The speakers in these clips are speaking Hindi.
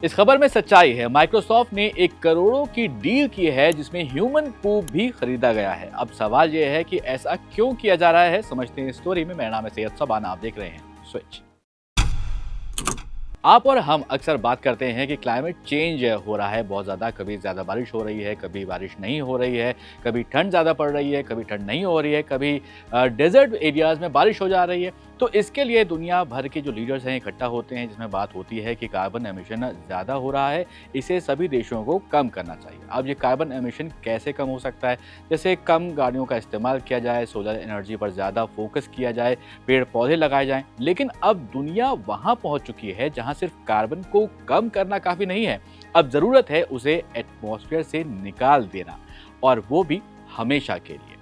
इस खबर में सच्चाई है। माइक्रोसॉफ्ट ने एक करोड़ों की डील की है जिसमें ह्यूमन पोप भी खरीदा गया है। अब सवाल यह है कि ऐसा क्यों किया जा रहा है, समझते हैं इस स्टोरी में। मेरा नाम है सैयद सबाना, आप देख रहे हैं स्विच। आप और हम अक्सर बात करते हैं कि क्लाइमेट चेंज हो रहा है बहुत ज़्यादा। कभी ज़्यादा बारिश हो रही है, कभी बारिश नहीं हो रही है, कभी ठंड ज़्यादा पड़ रही है, कभी ठंड नहीं हो रही है, कभी डेजर्ट एरियाज़ में बारिश हो जा रही है। तो इसके लिए दुनिया भर के जो लीडर्स हैं इकट्ठा होते हैं, जिसमें बात होती है कि कार्बन एमिशन ज़्यादा हो रहा है, इसे सभी देशों को कम करना चाहिए। अब ये कार्बन एमिशन कैसे कम हो सकता है? जैसे कम गाड़ियों का इस्तेमाल किया जाए, सोलर एनर्जी पर ज़्यादा फोकस किया जाए, पेड़ पौधे लगाए जाएं। लेकिन अब दुनिया वहाँ पहुँच चुकी है जहाँ सिर्फ कार्बन को कम करना काफ़ी नहीं है, अब ज़रूरत है उसे एटमॉस्फेयर से निकाल देना, और वो भी हमेशा के लिए।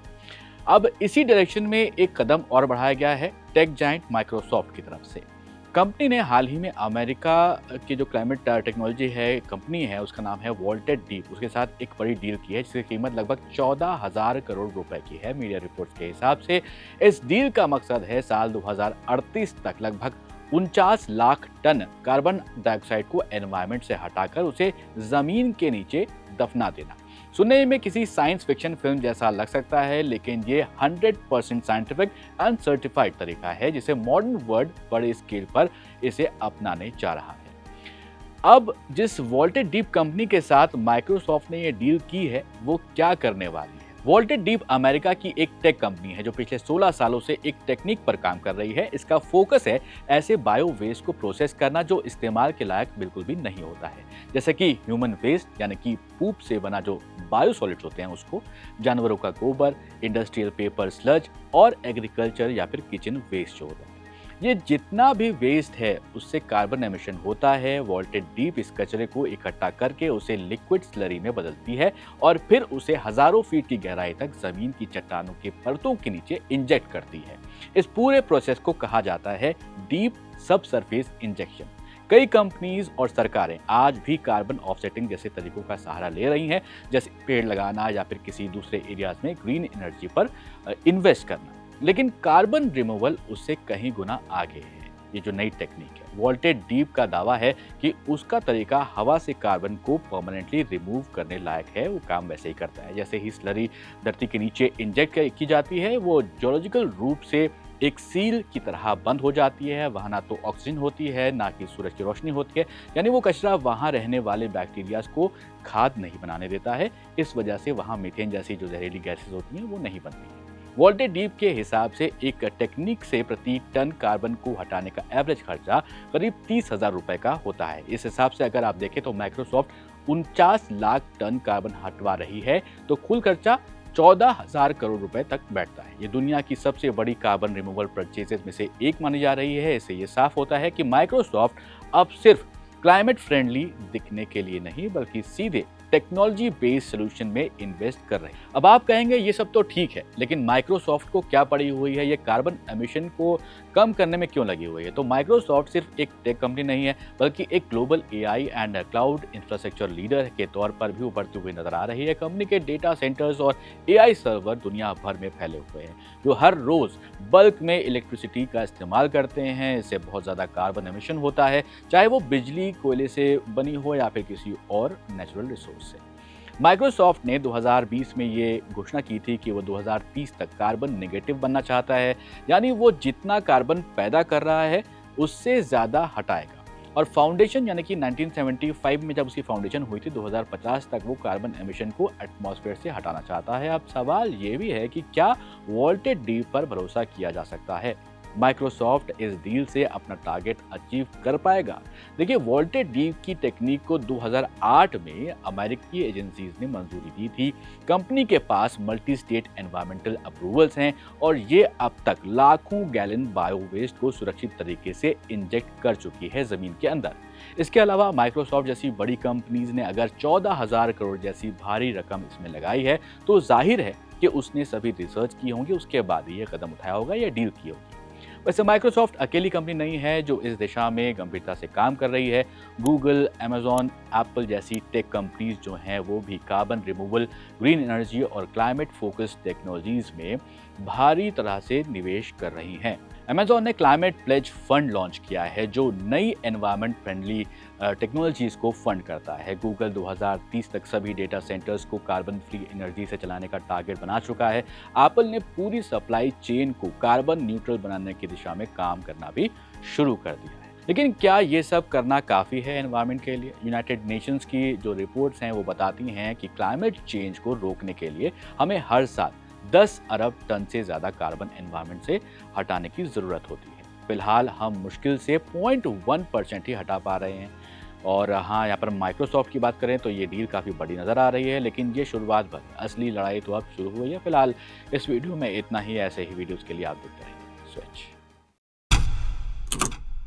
अब इसी डायरेक्शन में एक कदम और बढ़ाया गया है टेक जायंट माइक्रोसॉफ्ट की तरफ से। कंपनी ने हाल ही में अमेरिका की जो क्लाइमेट टेक्नोलॉजी है कंपनी है, उसका नाम है वॉल्टेड डीप, उसके साथ एक बड़ी डील की है जिसकी कीमत लगभग 14,000 करोड़ रुपए की है मीडिया रिपोर्ट्स के हिसाब से। इस डील का मकसद है साल 2038 तक लगभग 49 लाख टन कार्बन डाइऑक्साइड को एनवायरनमेंट से हटाकर उसे जमीन के नीचे दफना देना। सुनने में किसी साइंस फिक्शन फिल्म जैसा लग सकता है, लेकिन ये 100% साइंटिफिक एंड सर्टिफाइड तरीका है जिसे मॉडर्न वर्ल्ड बड़े स्केल पर इसे अपनाने जा रहा है। अब जिस वॉल्टेड डीप कंपनी के साथ माइक्रोसॉफ्ट ने ये डील की है, वो क्या करने वाली है? वॉल्टेड डीप अमेरिका की एक टेक कंपनी है जो पिछले 16 सालों से एक टेक्निक पर काम कर रही है। इसका फोकस है ऐसे बायो वेस्ट को प्रोसेस करना जो इस्तेमाल के लायक बिल्कुल भी नहीं होता है, जैसे कि ह्यूमन वेस्ट यानी कि पूप से बना जो बायो सॉलिड्स होते हैं उसको, जानवरों का गोबर, इंडस्ट्रियल पेपर स्लज और एग्रीकल्चर या फिर किचन वेस्ट जो होता है। ये जितना भी वेस्ट है उससे कार्बन एमिशन होता है। वॉल्टेड डीप इस कचरे को इकट्ठा करके उसे लिक्विड स्लरी में बदलती है और फिर उसे हजारों फीट की गहराई तक जमीन की चट्टानों के परतों के नीचे इंजेक्ट करती है। इस पूरे प्रोसेस को कहा जाता है डीप सब सरफेस इंजेक्शन। कई कंपनीज और सरकारें आज भी कार्बन ऑफसेटिंग जैसे तरीकों का सहारा ले रही हैं, जैसे पेड़ लगाना या फिर किसी दूसरे एरियाज में ग्रीन एनर्जी पर इन्वेस्ट करना। लेकिन कार्बन रिमूवल उससे कहीं गुना आगे है। ये जो नई टेक्निक है वॉल्टेड डीप का दावा है कि उसका तरीका हवा से कार्बन को परमानेंटली रिमूव करने लायक है। वो काम वैसे ही करता है जैसे ही स्लरी धरती के नीचे इंजेक्ट की जाती है, वो जियोलॉजिकल रूप से एक सील की तरह बंद हो जाती है। वहाँ ना तो ऑक्सीजन होती है ना कि सूरज की रोशनी होती है, यानी वो कचरा वहाँ रहने वाले बैक्टीरियाज को खाद नहीं बनाने देता है। इस वजह से वहाँ मीथेन जैसी जो जहरीली गैसेज होती हैं वो नहीं बनती है। वॉल्टेड डीप के हिसाब से एक टेक्निक से प्रति टन कार्बन को हटाने का एवरेज खर्चा करीब 30,000 रुपए का होता है। इस हिसाब से अगर आप देखें तो माइक्रोसॉफ्ट 49 लाख टन कार्बन हटवा रही है तो कुल खर्चा 14,000 करोड़ रुपए तक बैठता है। ये दुनिया की सबसे बड़ी कार्बन रिमूवल परचेजेस में से एक मानी जा रही है। इससे ये साफ होता है कि माइक्रोसॉफ्ट अब सिर्फ क्लाइमेट फ्रेंडली दिखने के लिए नहीं बल्कि सीधे टेक्नोलॉजी बेस्ड सोल्यूशन में इन्वेस्ट कर रहे हैं। अब आप कहेंगे ये सब तो ठीक है, लेकिन माइक्रोसॉफ्ट को क्या पड़ी हुई है, ये कार्बन एमिशन को कम करने में क्यों लगी हुई है? तो माइक्रोसॉफ्ट सिर्फ एक टेक कंपनी नहीं है बल्कि एक global AI and cloud infrastructure leader के तौर पर भी उभरती हुई नजर आ रही है। कंपनी के डेटा सेंटर्स और एआई सर्वर दुनिया भर में फैले हुए हैं जो हर रोज बल्क में इलेक्ट्रिसिटी का इस्तेमाल करते हैं। इससे बहुत ज्यादा कार्बन एमिशन होता है, चाहे वो बिजली कोयले से बनी हो या फिर किसी और नेचुरल रिसोर्स से। माइक्रोसॉफ्ट ने 2020 में ये घोषणा की थी कि वो 2030 तक कार्बन नेगेटिव बनना चाहता है, यानी वो जितना कार्बन पैदा कर रहा है उससे ज्यादा हटाएगा। और फाउंडेशन यानी कि 1975 में जब उसकी फाउंडेशन हुई थी, 2050 तक वो कार्बन एमिशन को एटमॉस्फेयर से हटाना चाहता है। अब सवाल ये भी है कि क्या वॉल्टेड डीप पर भरोसा किया जा सकता है? माइक्रोसॉफ्ट इस डील से अपना टारगेट अचीव कर पाएगा? देखिए, वॉल्टेड डीप की टेक्निक को 2008 में अमेरिकी एजेंसीज ने मंजूरी दी थी। कंपनी के पास मल्टी स्टेट एनवायरमेंटल अप्रूवल्स हैं और ये अब तक लाखों गैलन बायो वेस्ट को सुरक्षित तरीके से इंजेक्ट कर चुकी है जमीन के अंदर। इसके अलावा माइक्रोसॉफ्ट जैसी बड़ी कंपनीज ने अगर 14,000 करोड़ जैसी भारी रकम इसमें लगाई है तो जाहिर है कि उसने सभी रिसर्च की होंगी, उसके बाद ये कदम उठाया होगा या डील की होगी। वैसे माइक्रोसॉफ्ट अकेली कंपनी नहीं है जो इस दिशा में गंभीरता से काम कर रही है। गूगल, अमेजॉन, एप्पल जैसी टेक कंपनीज जो हैं वो भी कार्बन रिमूवल, ग्रीन एनर्जी और क्लाइमेट फोकस्ड टेक्नोलॉजीज में भारी तरह से निवेश कर रही हैं। अमेजॉन ने क्लाइमेट प्लेज फंड लॉन्च किया है जो नई एनवायरमेंट फ्रेंडली टेक्नोलॉजीज़ को फंड करता है। गूगल 2030 तक सभी डेटा सेंटर्स को कार्बन फ्री एनर्जी से चलाने का टारगेट बना चुका है। एप्पल ने पूरी सप्लाई चेन को कार्बन न्यूट्रल बनाने की दिशा में काम करना भी शुरू कर दिया है। लेकिन क्या ये सब करना काफ़ी है एनवायरनमेंट के लिए? यूनाइटेड नेशंस की जो रिपोर्ट्स हैं वो बताती हैं कि क्लाइमेट चेंज को रोकने के लिए हमें हर साल 10 अरब टन से ज़्यादा कार्बन एनवायरनमेंट से हटाने की ज़रूरत होती है। फिलहाल हम मुश्किल से 0.1% ही हटा पा रहे हैं। और हाँ, यहाँ पर माइक्रोसॉफ्ट की बात करें तो ये डील काफ़ी बड़ी नज़र आ रही है, लेकिन ये शुरुआत भर है। असली लड़ाई तो अब शुरू हुई है। फिलहाल इस वीडियो में इतना ही। ऐसे ही वीडियोज़ के लिए आप देखते रहिए स्विच।